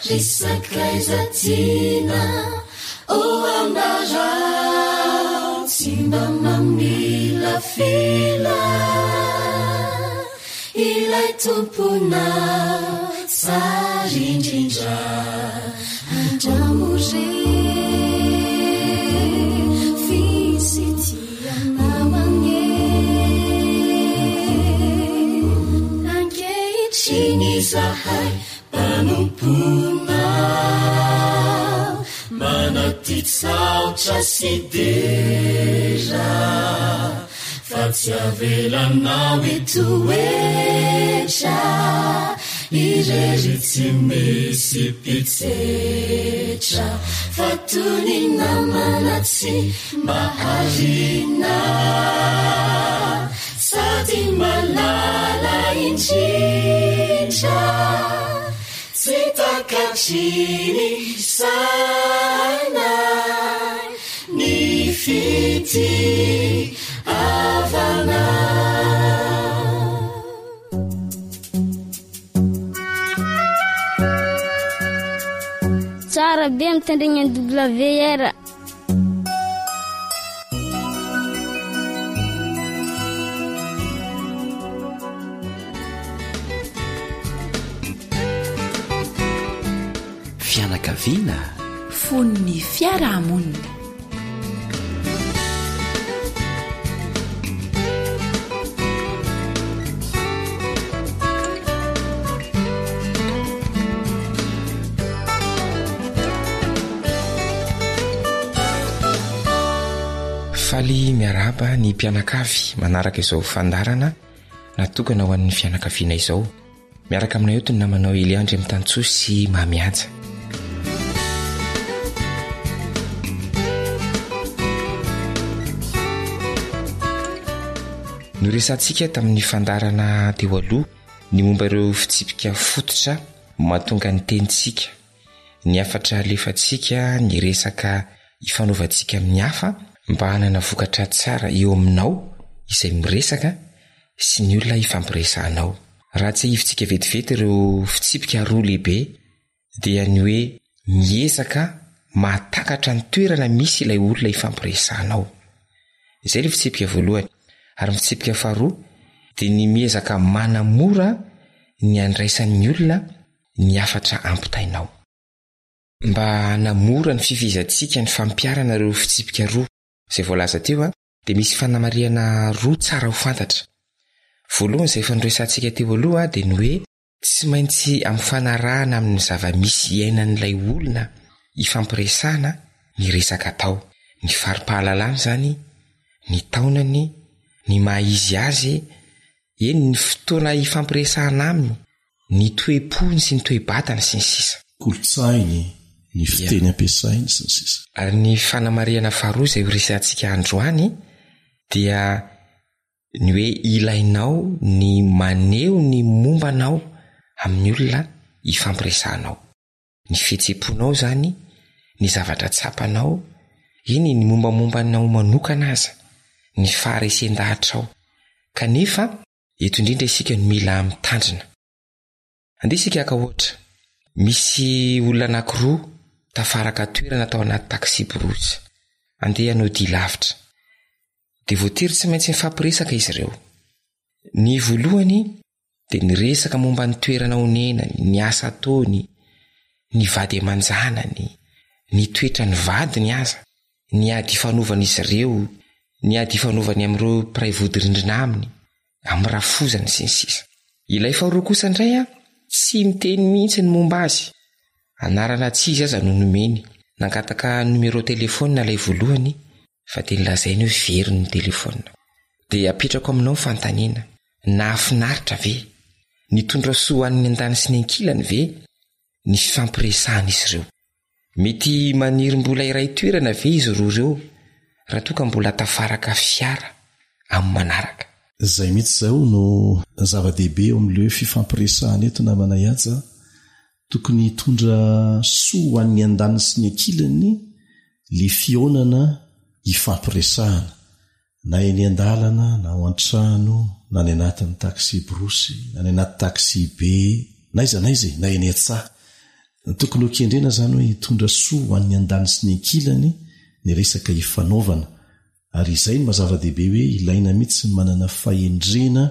risakaizatina o andarao tsy mba mamila fila ilay tomponao tsary indrindra andramore fisitianao ane ankehitriny zahay mpanompona manaty tsaotra sy dera fa tsy avelanao etoetra irery tsy misy pitsetra fa tony namana tsy mba harina sady malala indrindra tsy takatriny sainay ny fity avana. Tsara be mitandregny ny WR. Fianakaviana fon'ny fiarahamonina. Faly miaraba ny mpianakavy manaraka izao fandarana natokana ho an'ny fianakaviana izao. Miaraka aminay eto ny namanao Eliandry amin'ny Tantsoa sy Mamihaja. Noresantsika tamin'ny fandarana teo aloha ny momba ireo fitsipika fototra mahatonga ny tenitsika, ny afatra alefantsika, ny resaka ifanaovantsika amin'ny hafa mba hanana vokatra tsara eo aminao izay miresaka sy ny olona ifampiresahanao. Raha tsy hivintsika vetivety ireo fitsipika roa lehibe dia ny hoe miezaka mahatakatra ny toerana misy ilay olona ifampiresahanao. Izay ilay fitsipika voalohany. Ary ny fitsipika faharoa dia ny miezaka manamora ny andraisan'ny olona ny afatra ampitainao. Mba hanamora ny fifizantsika ny fampiarana ireo fitsipika roa izay voalaza teo dia misy fanamariana roa tsara ho fantatra. Voalohany izay fandraisantsika teo aloha dia ny hoe tsy maintsy amin'ny fanarahana amin'ny zava-misy iainan'ilay olona ifampiresana ny resaka tao, ny fari-pahalalana zany, ny taonany, ny maha-izy azy, eny ny fotoana ifampiresahana aminy, ny toe-pony sy ny toe-batana sy ny sisa. Kolotsainy, ny fiteny ampiasainy sy ny sisa. Ary ny fanamariana faharoa izay ho resantsika androany dia ny hoe ilainao ny maneho ny mombanao amin'ny olona ifampiresahanao, ny fihetsem-ponao zany, ny zavatra tsapanao, iny ny mombamombanao manokana aza, ny faharesen-dahatrao. Kanefa eto indrindra isika no mila mitandrina. Andeha isika ka ohatra, misy olona anankiroa tafaraka toerana tao anaty taksi borosy, andeha hanao dia lavitra. Dia voatery tsy maintsy mifampiresaka izy ireo. Ny voalohany dia ny resaka momba ny toerana honenany, ny asa ataony, ny vady aman-janany, ny toetra ny vadiny aza, ny ady fanovana izy ireo, ny ady fanovany amin'ireo mpiray vodi-rindrina aminy, amin'ny rafozany sy ny sisa. Ilay faharoa kosa indray tsy miteny mihitsy ny momba azy. Anarana tsy izy aza no nomeny, nangataka numero telefona ilay voalohany fa dia nilazainy hoe very ny telefona. Dia apetrako aminao ny fanontaniana, nahafinaritra ve? Nitondra soa an'ny an-dany sy ny ankilany ve? Ny fifampiresahana izy ireo. Mety manirim-bola iray toerana ve izy roa ireo raha toa ka mbola tafaraka fiara amin'ny manaraka. Zay mihitsy zao no zava-dehibe eo amin'ilay fifampiresahana eto namana Ihaja. Tokony hitondra soa an'ny an-dany sy ny ankilany le fionana ifampiresahana, na eny an-dalana, na ao an-trano, na ny anatin'ny taksi borosy, na ny anaty taksi be, na iza, na eny an-tsaha. Tokony ho kendrena zany hoe hitondra soa an'ny an-dany sy ny ankilany ny resaka ifanaovana. Ary izay no mazava-dehibe hoe ilaina mihitsy manana fahendrena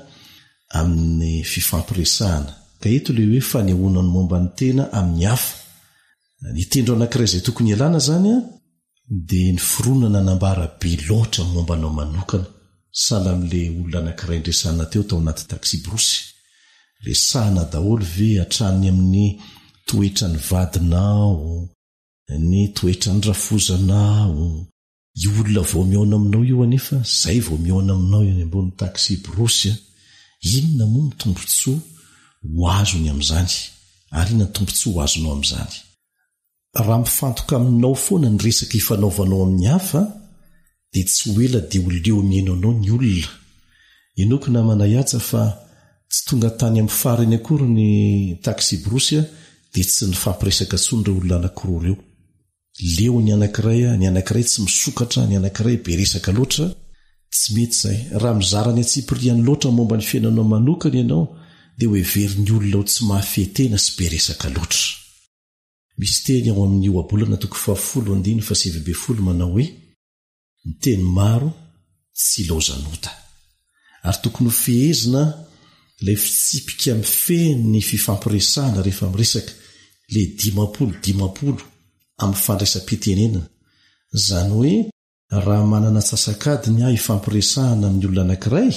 amin'ny fifampiresahana. Ka eto le hoe fanehoana ny momba ny tena amin'ny hafa. Ny tendro anankiray izay tokony ialana zany dia ny foronana nambara be loatra momba anao manokana. Sahala amin'le olona anankiray ndresana teo tao anaty taksi borosy. Resahana daholo ve hatrany amin'ny toetra ny vadinao, ny toetra ny rafozanao, io olona vao miaona aminao io anefa zay vao miaona aminao eny ambony taksi borosy. Inona moa ny tombontsoa ho azony amin'izany, ary inona ny tombontsoa ho azonao amin'izany? Raha mifantoka aminao foana ny resaka ifanaovanao amin'ny hafa dia tsy ho ela dia ho leo mihaino anao ny olona. Enoko namana Ihaja fa tsy tonga tany amin'ny farany akory ny taksi borosy dia tsy ny fampiresaka tsony ireo olona anankiroa ireo. Leo ny anankiray tsy misokatra, ny anankiray be resaka loatra. Tsy mety zay. Raha mizara ny atsipiriany loatra momba ny fiainanao manokana ianao dia ho everiny olona ho tsy mahafehtena sy be resaka loatra. Misy teny ao amin'ny ohabolana 10:7 manao hoe ny teny maro tsy ilaozanota. Ary tokony ho fehezina ilay fitsipika mifehy ny fifampiresahana rehefa miresaka, le 10 amin'ny fandraisam-pitenenana. Zany hoe raha manana atsasakadiny ifampiresahana amin'ny olona anankiray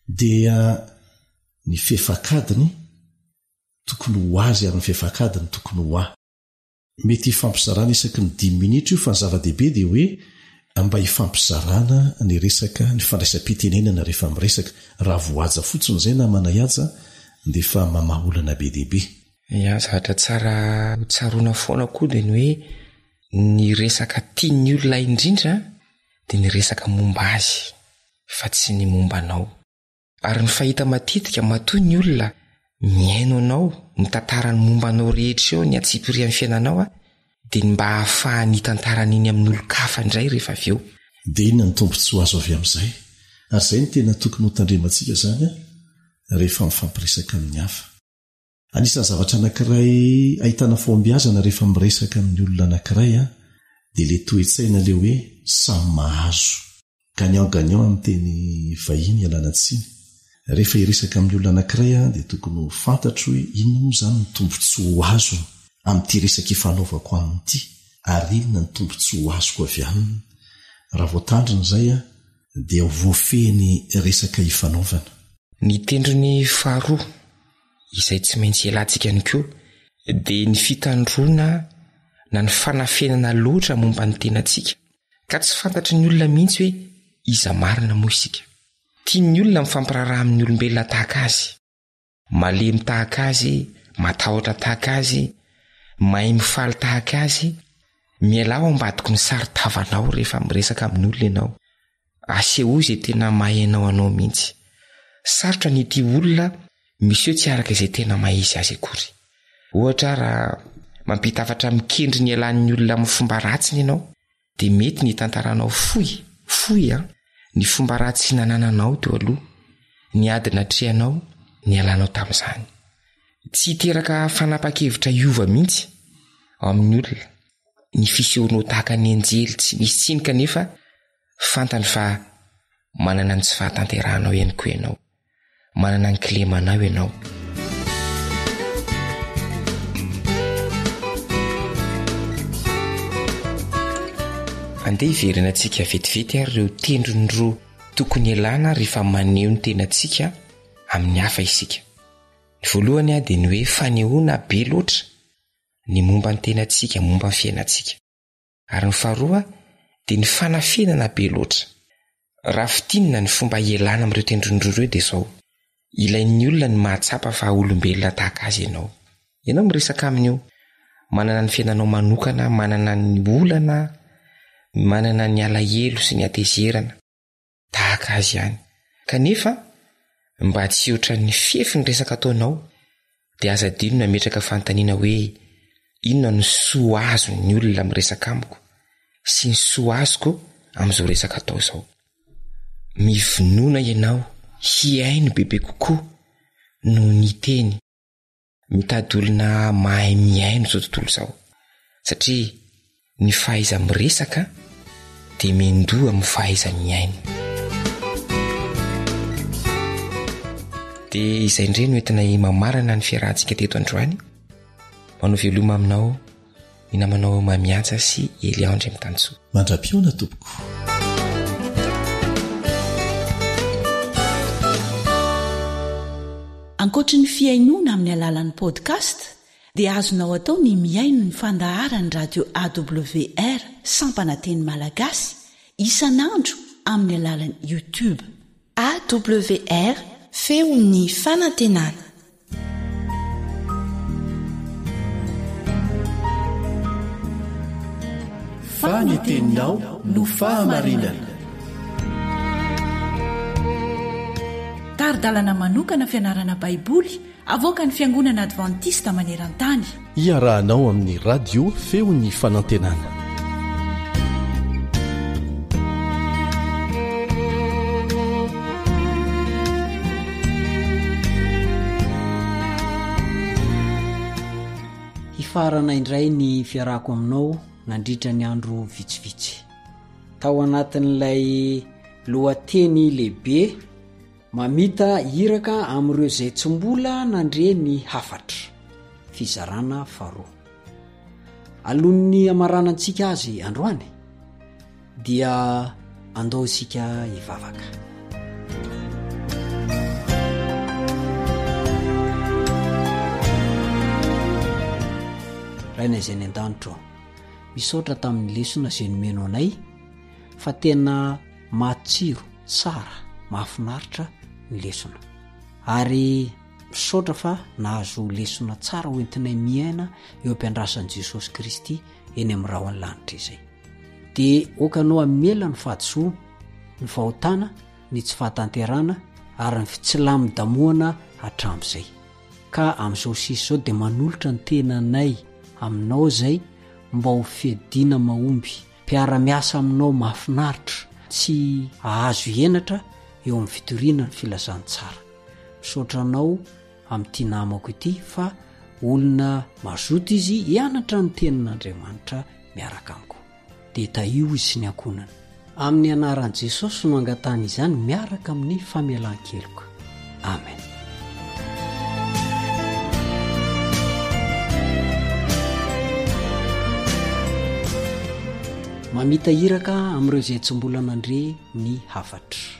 dia ny fefakadiny tokony ho azy ary ny fefakadiny tokony ho ahy. Mety hifampizarana isaky ny 10 minitra io fa ny zava-dehibe dia hoe mba hifampizarana ny resaka ny fandraisam-pitenenana rehefa miresaka. Raha voaja fotsiny izay namana Ihaja dia efa mamaholana be dehibe. Ya, zavatra tsara tsaroana foana koa dia ny hoe ny resaka tian'ny olona indrindra dia ny resaka momba azy fa tsy ny momba anao. Ary ny fahita matetika matoa ny olona miaino anao, mitantara ny momba anao rehetra eo, ny atsipiri amin'ny fiainanao dia ny mba ahafahany hitantarana iny amin'ny olo-kafa indray rehefa avy eo. Dia inona ny tombontsoa azo avy amin'izay? Ary izay ny tena tokony ho tandremantsika zany rehefa mifampiresaka amin'ny hafa. Anisan'ny zavatra anankiray ahitana fombiazana rehefa miresaka amin'ny olona anankiray dia le toe-tsaina le hoe samy mahazo. Gagnant amin'ny teny vahiny ialana tsiny. Rehefa hiresaka amin'ny olona anankiray dia tokony ho fantatro hoe inona moa zany ny tombontsoa ho azo amin'ity resaka ifanaovako amin'ity, ary inona ny tombontsoa ho azoko avy aminy. Raha voatandrina izay dia ho voafehiny resaka ifanaovana. Ny tendrony faharoa izay tsy maintsy elantsika ihany koa dia ny fitandrona na ny fanafenana loatra momba ny tenantsika ka tsy fantatry ny olona mihitsy hoe iza marina moa isika. Tiany olona mifampiraraha amin'ny olombelona tahaka azy, malemy tahaka azy, matahotra tahaka azy, mahay mifaly tahaka azy, mialao ambadiko ny saritavanao rehefa miresaka amin'ny olona ianao. Aseho izay tena mahainao anao mihitsy. Sarotra ny ity olona misy eo tsy araka izay tena mahay izy azy akory. Ohatra raha mampitafatra mikendry ny ialan'ny olona amin'ny fomba ratsiny ianao, dia mety ny tantaranao fohy ny fomba ratsy nanananao teo aloha, ny adina trehanao, ny alanao tamin'izany. Tsy hiteraka fanapa-kevitra iova mihitsy ao amin'ny olona. Ny fisehoanao tahaka ny anjely tsy misy tsiny kanefa fantany fa manana ny tsy fahatanterahanao ihany koa ianao, manana ny kilemanao ianao. Andeha hiverina antsika vetivety ary ireo tendrony roa tokony ialana rehefa maneho ny tenantsika amin'ny hafa isika. Ny voalohany dia ny hoe fanehoana be loatra ny momba ny tenantsika, momba ny fiainantsika. Ary ny faharoa dia ny fanafenana be loatra. Raha fitinina ny fomba ialana amin'ireo tendrony roa ireo dia izao: ilain'ny olona ny mahatsapa fa olombelona tahaka azy ianao. Ianao miresaka amin'io, manana ny fiainanao manokana, manana ny olana, manana ny alahelo sy ny atezerana tahaka azy ihany. Kanefa mba tsy oatra ny fiefy ny resaka ataonao dia aza dino nametraka fanontaniana hoe inona ny soa azo ny olona miresaka amiko sy ny soa azoko amin'izao resaka atao izao. Mivinona ianao hiaino bebe kokoa noho ny teny, mitady olona mahay miaino izao tontolo izao, satria ny fahaiza miresaka dia mendoa amin'ny fahaiza miaino. Dia izay indray no entina mamarana ny fiarahantsika teto androany. Manao veloma aminao ny namanao Mamiatsa sy Eliandry amin'ny Tansoa. Mandra-piona tompoko. Ankoatra ny fiainoana amin'ny alalan'ny podcast dia azonao atao ny miaino ny fandaharany radio AWR Sampananteny Malagasy isanandro amin'ny alalan'ny YouTube. AWR feon'ny fanantenana. Fananteninao no fahamarinana. Taridalana manokana fianarana baiboly avoaka ny Fiangonana Adventista maneran-tany. Iarahanao amin'ny radio feon'ny fanantenana. Hifarana indray ny fiarako aminao nandritra ny andro vitsivitsy. Tao anatin'ilay lohateny lehibe mamita hiraka amin'ireo izay tsy mbola nandre ny hafatra, fizarana faharoa. Alon'ny amaranantsika azy androany dia andao isika hivavaka. Raina izay ny an-danitra misaotra tamin'ny lesona izay nomeno anay fa tena matsiro, tsara, mahafinaritra ny lesona. Ary misaotra fa nahazo lesona tsara hoentinay miaina eo am-piandrasan'i Jesosy Kristy eny amin'ny rahony lanitra izay. Dia okanao amela ny fahadisoa, ny fahotana, ny tsy fahatanterana ary ny fitsilamin-damoana hatramin'izay. Ka amin'izao sisa izao dia manolotra ny tenanay aminao izay mba ho fiadiana mahomby, mpiara-miasa aminao mahafinaritra, tsy ahazo henatra eo amin'ny fitoriana ny filazany tsara. Misaotra anao amin'ity namako ity fa olona mazoto izy hianatra ny tenin'Andriamanitra miaraka amiko. Dia taio izy sy ny ankonana. Amin'ny anaran'i Jesosy no angatana izany miaraka amin'ny famelan-keloka. Amen. Mamita hiraka amin'ireo izay tsy mbola nandre ny hafatra.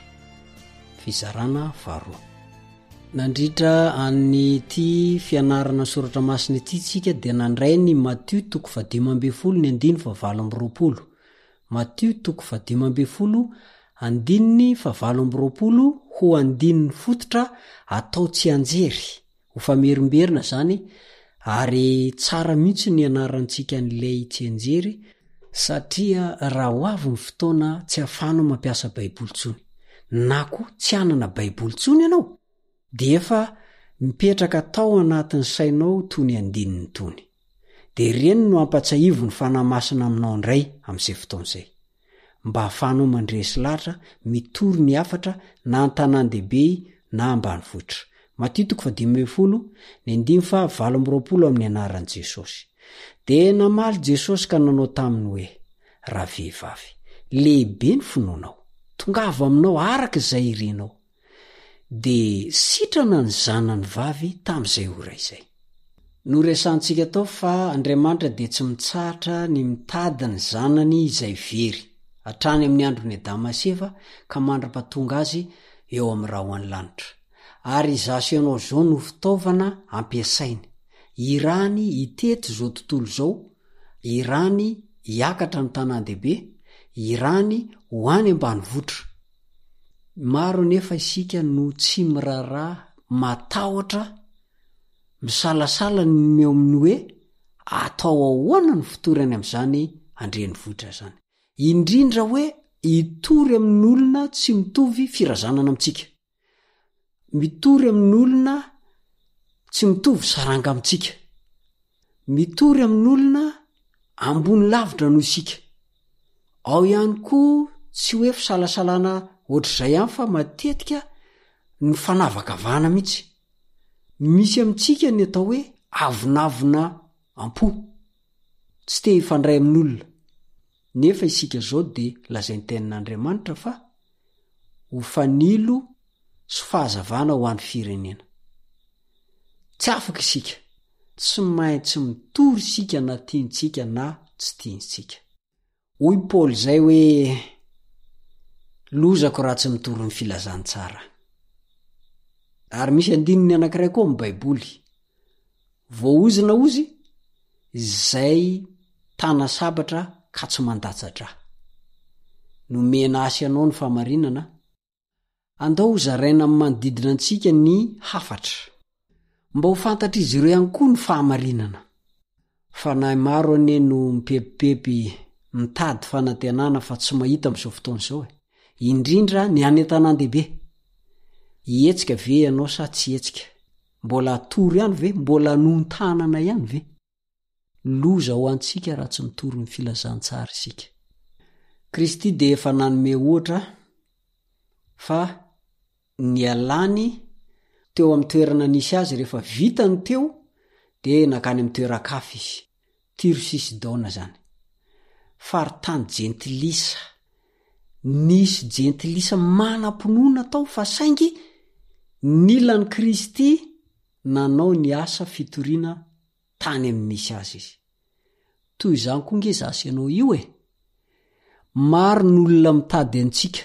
Fizarana faharoa. nandritra any ty fianarana soratra masina ity tsika dia nandray ny Matio 10:20 Matio 10:20 ho andininy fototra atao tsy anjery ho famerimberina zany ary tsara mihitsy ny anarantsika n'ilay tsy anjery satria raha ho avy ny fotoana tsy hafanao mampiasa baiboly tsony na ko tsy anana baiboly tsony ianao dia efa mipetraka tao anatin'ny sainao tony andininy tony dia ireny no ampatsahivo ny fanahy masina aminao indray amin'izay fotoan'izay mba hafanao mandresy lahatra mitory ny afatra na an-tanan-dehibe na ambanivohitra. Matio 10:20 amin'ny anaran'i Jesosy. Dia namaly Jesosy ka nanao taminy hoe raha vehivavy lehibe ny finoanao tongava aminao araka izay irenao dia sitrana ny zanany vavy tamin'izay ora izay. Noresantsika tao fa Andriamanitra dia tsy mitsahatra ny mitady ny zanany izay very hatrany amin'ny andron'ny Adama sy Eva ka mandra-pahatonga azy eo amin'ny rahoan'ny lanitra. Ary zaso ianao zao no fitaovana ampiasainy irany itety zao tontolo zao, irany hiakatra ny tanan-dehibe, irany hoany ambanivohitra. Maro nefa isika no tsy miraharaha matahotra misalasala ny eo amin'ny hoe atao ahoana ny fitorany amin'izany andrenivohitra zany, indrindra hoe hitory amin'ny olona tsy mitovy firazanana amintsika, mitory amin'ny olona tsy mitovy saranga amintsika, mitory amin'ny olona ambony lavitra no isika. Ao ihany koa tsy hoe fisalasalana ohatr'izay ihany fa matetika ny fanavakavahana mihitsy. Misy amintsika ny atao hoe avonavona ampo, tsy te hifandray amin'olona. Nefa isika zao dia lazainy tenin'Andriamanitra fa ho fanilo sy fahazavana ho an'ny firenena. Tsy afaka isika, tsy maintsy mitory isika na tiantsika na tsy tiantsika. Hoy Paoly zay hoe lozako raha tsy mitory ny filazantsara. Ary misy andininy anankiray koa amin'ny Baiboly, voaozina ozy izay tana sabatra ka tsy mandatsatra. Nomena asy anao ny famarinana, andao zaraina amin'ny manodidina antsika ny hafatra, mba ho fantatra izy ireo ihany koa ny fahamarinana. Fa nahy maro ane no mipepipepy mitady fanantenana fa tsy mahita amin'izao fotoan'izao, indrindra ny any an-tanan-dehibe. Hietsika ve ianao sa tsy hetsika? Mbola tory ihany ve? Mbola nontanana ihany ve? Loza ho antsika raha tsy mitory ny filazantsara isika. Kristy dia efa nanome ohatra fa ny alany teo amin'ny toerana nisy azy rehefa vita ny teo dia nakany amin'ny toeran-kafa izy, Tiro sy Sidona zany. Faritany jentilisa, nisy jentilisa manam-pinoana tao fa saingy nilan'ny Kristy nanao ny asa fitoriana tany amin'ny nisy azy izy. Toy izany koa nge zasy ianao io maro ny olona mitady antsika,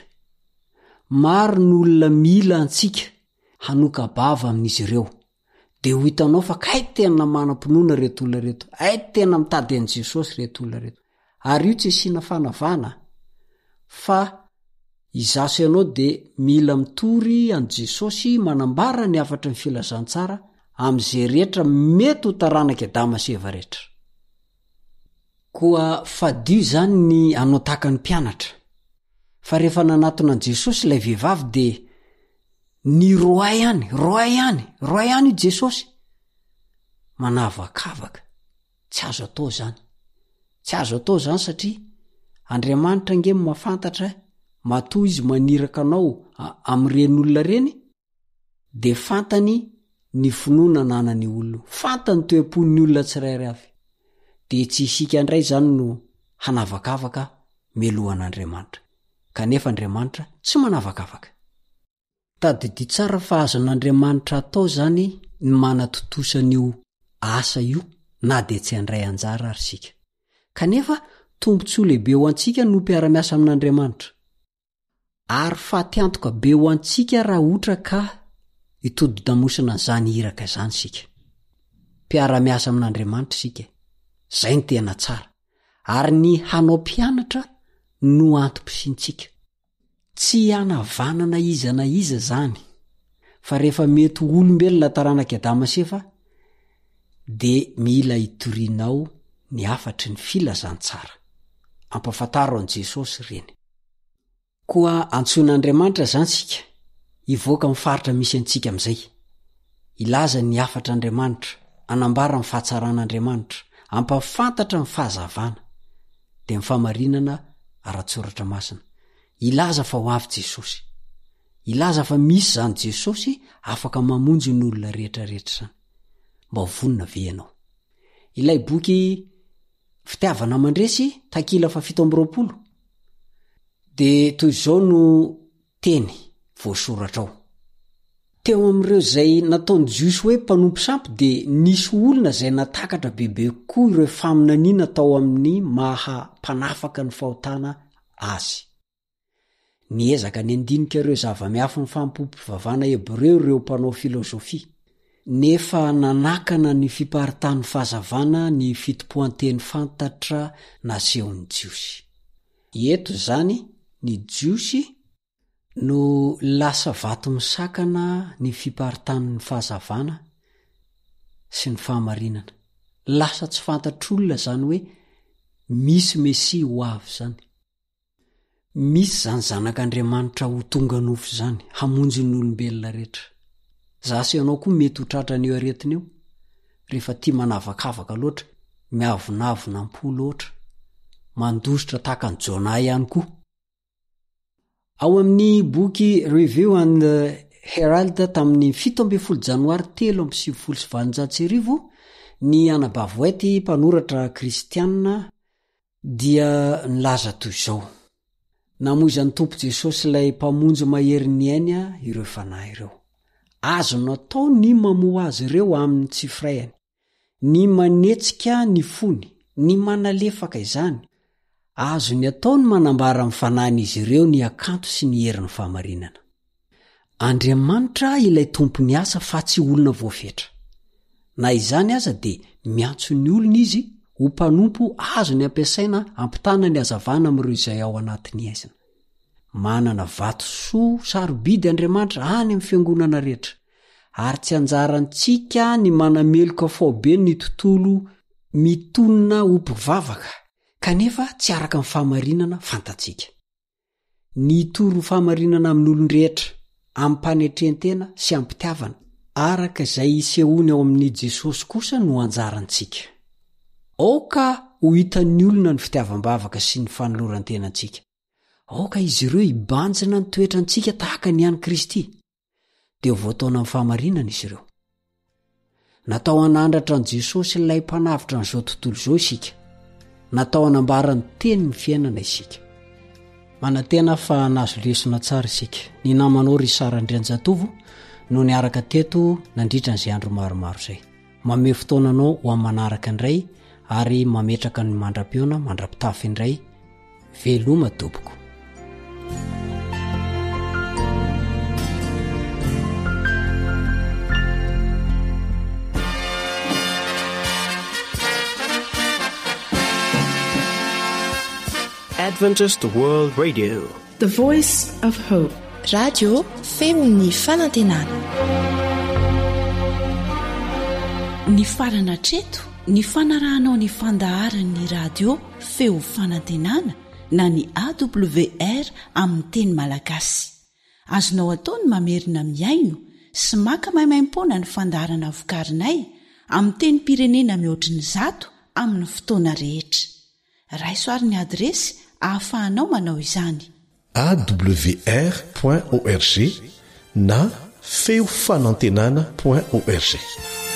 maro ny olona mila antsika hanokabava amin'izy ireo. Dia ho hitanao fa kay tena manam-pinoana reto olona reto, ay tena mitady an' Jesosy reto olona reto. Ary io tsy asiana fanavana fa izaso ianao dia mila mitory an' Jesosy manambara ny afatra ny filazantsara amin'izay rehetra mety ho taranaka Adama sy Eva rehetra. Koa fadio zany ny anao tahaka ny mpianatra, fa rehefa nanatona an' Jesosy ilay vehivavy dia ny roay ihany i Jesosy manavakavaka. Tsy azo atao zany, tsy azo atao zany satria Andriamanitra nge mahafantatra matoa izy maniraka anao amin'ireny olona reny dia fantany ny finoana nanany olona, fantany toe-pon'ny olona tsirairay avy. Dia tsy isika indray zany no hanavakavaka melohan'Andriamanitra, kanefa Andriamanitra tsy manavakavaka. Tadidy tsara fa azon'Andriamanitra atao zany ny manatotosan'io asa io na dia tsy handray anjara ary sika. Kanefa tombontsoa lehibe ho antsika no mpiara-miasa amin'Andriamanitra. Ary fatiantoka be ho antsika raha ohatra ka itodi-damosina zany iraka zany sika mpiara-miasa amin'Andriamanitra sika zay ny tena tsara ary ny hanao mpianatra no antom-pisintsika tsy hanavanana iza na iza zany fa rehefa mety olombelona taranaka Adama sy Eva de mila itorianao ny afatry ny filazantsara ampafantaro an Jesosy reny koa antsoin'Andriamanitra zany sika ivoaka mifaritra misy antsika am'izay ilaza ny afatr'Andriamanitra anambara ny fahatsaran'Andriamanitra ampafantatra ny fahazavana de ny famarinana ara-tsoratra masina ilaza fa ho avy Jesosy ilaza fa misy zany Jesosy afaka mamonjy ny olona rehetrarehetra zany mba vonina ve ianao ilay boky fitiavana mandresy takila fa 720 de toy izao no teny voasoratra ao teo am'ireo zay nataony jiosy hoe mpanompo sampy de nisy olona zay natakatra bebe koa ireo faminaniana tao amin'ny maha-panafaka ny fahotana azy niezaka ny andinika ireo zava-miafy ny fampompivavana Hebreo ireo mpanao filozofia nefa nanakana ny fiparitany fahazavana ny fitopoanteny fantatra nasehon'ny jiosy eto zany ny jiosy no lasa vato misakana ny fiparitany fahazavana sy ny fahamarinana lasa tsy fantatr'olona zany hoe misy Mesia ho avy zany misy zany zanak'Andriamanitra ho tonga nofo zany hamonjy ny olombelona rehetra zasy ianao koa mety ho tratrany eo aretiny eo rehefa tia manavakavaka loatra miavonavona am-polo oatra mandositra tahaka ny Jona ihany koa ao amin'ny boky Review and Herald tamin'ny 17 Janoary 3 ny Anabavoety mpanoratra kristianina dia nilaza toy izao namoizan'ny Tompo Jesosy ilay mpamonjy mahery ny aina ireo fanahy ireo azo natao ny mamoa azy ireo amin'ny tsifraiany ny manetsika ny fony ny manalefaka izany azo ny atao ny manambara amin'ny fanahyn'izy ireo ny akanto sy ny herin'ny fahamarinana Andriamanitra ilay tompony asa fa tsy olona voafetra na izany aza de miantso ny olona izy ho mpanompo azo ny ampiasaina ampitana ny azavana amin'ireo izay ao anatiny aizina manana vato soa sarobidy Andriamanitra any amin'ny fiangonana rehetra ary tsy anjarantsika ny manameloka faobe ny tontolo mitonina ho mpivavaka kanefa tsy araka ny fahamarinana fantatsika ny toro fahamarinana amin'olon-drehetra ampanetren-tena sy ampitiavana araka izay isehony ao amin'ny Jesosy kosa no anjarantsika aoka ho hitan'ny olona ny fitiavam-bavaka sy ny fanoloran-tenantsika aoka izy ireo ibanjina ny toetrantsika tahaka ny any Kristy de voataona amin'ny fahamarinana izy ireo natao anandratra an Jesosy ilay mpanavitra n'izao tontolo izao isika natao anambarany teny ny fiainana isika manantena fa nazo lesona tsara isika ny namanao ry Sara Andrianjatovo no niaraka teto nandritra n'izay andro maromaro izay mame fotoananao ho amin'ny manaraka indray ary mametraka ny mandram-peona mandram-pitafy indray veloma doboko Adventist World Radio, the voice of hope. Radio feony fanantenana. Ny farana treto ny fanarahanao ny fandaharan'ny radio feo fanantenana na ny AWR amin'ny teny malagasy azonao atao ny mamerina miaino sy maka maimaimpona ny fandaharana vokarinay amin'ny teny pirenena mihoatriny 100 amin'ny fotoana rehetra raisoaryn'ny adresy ahafahanao manao izany awr.org na feofanantenana.org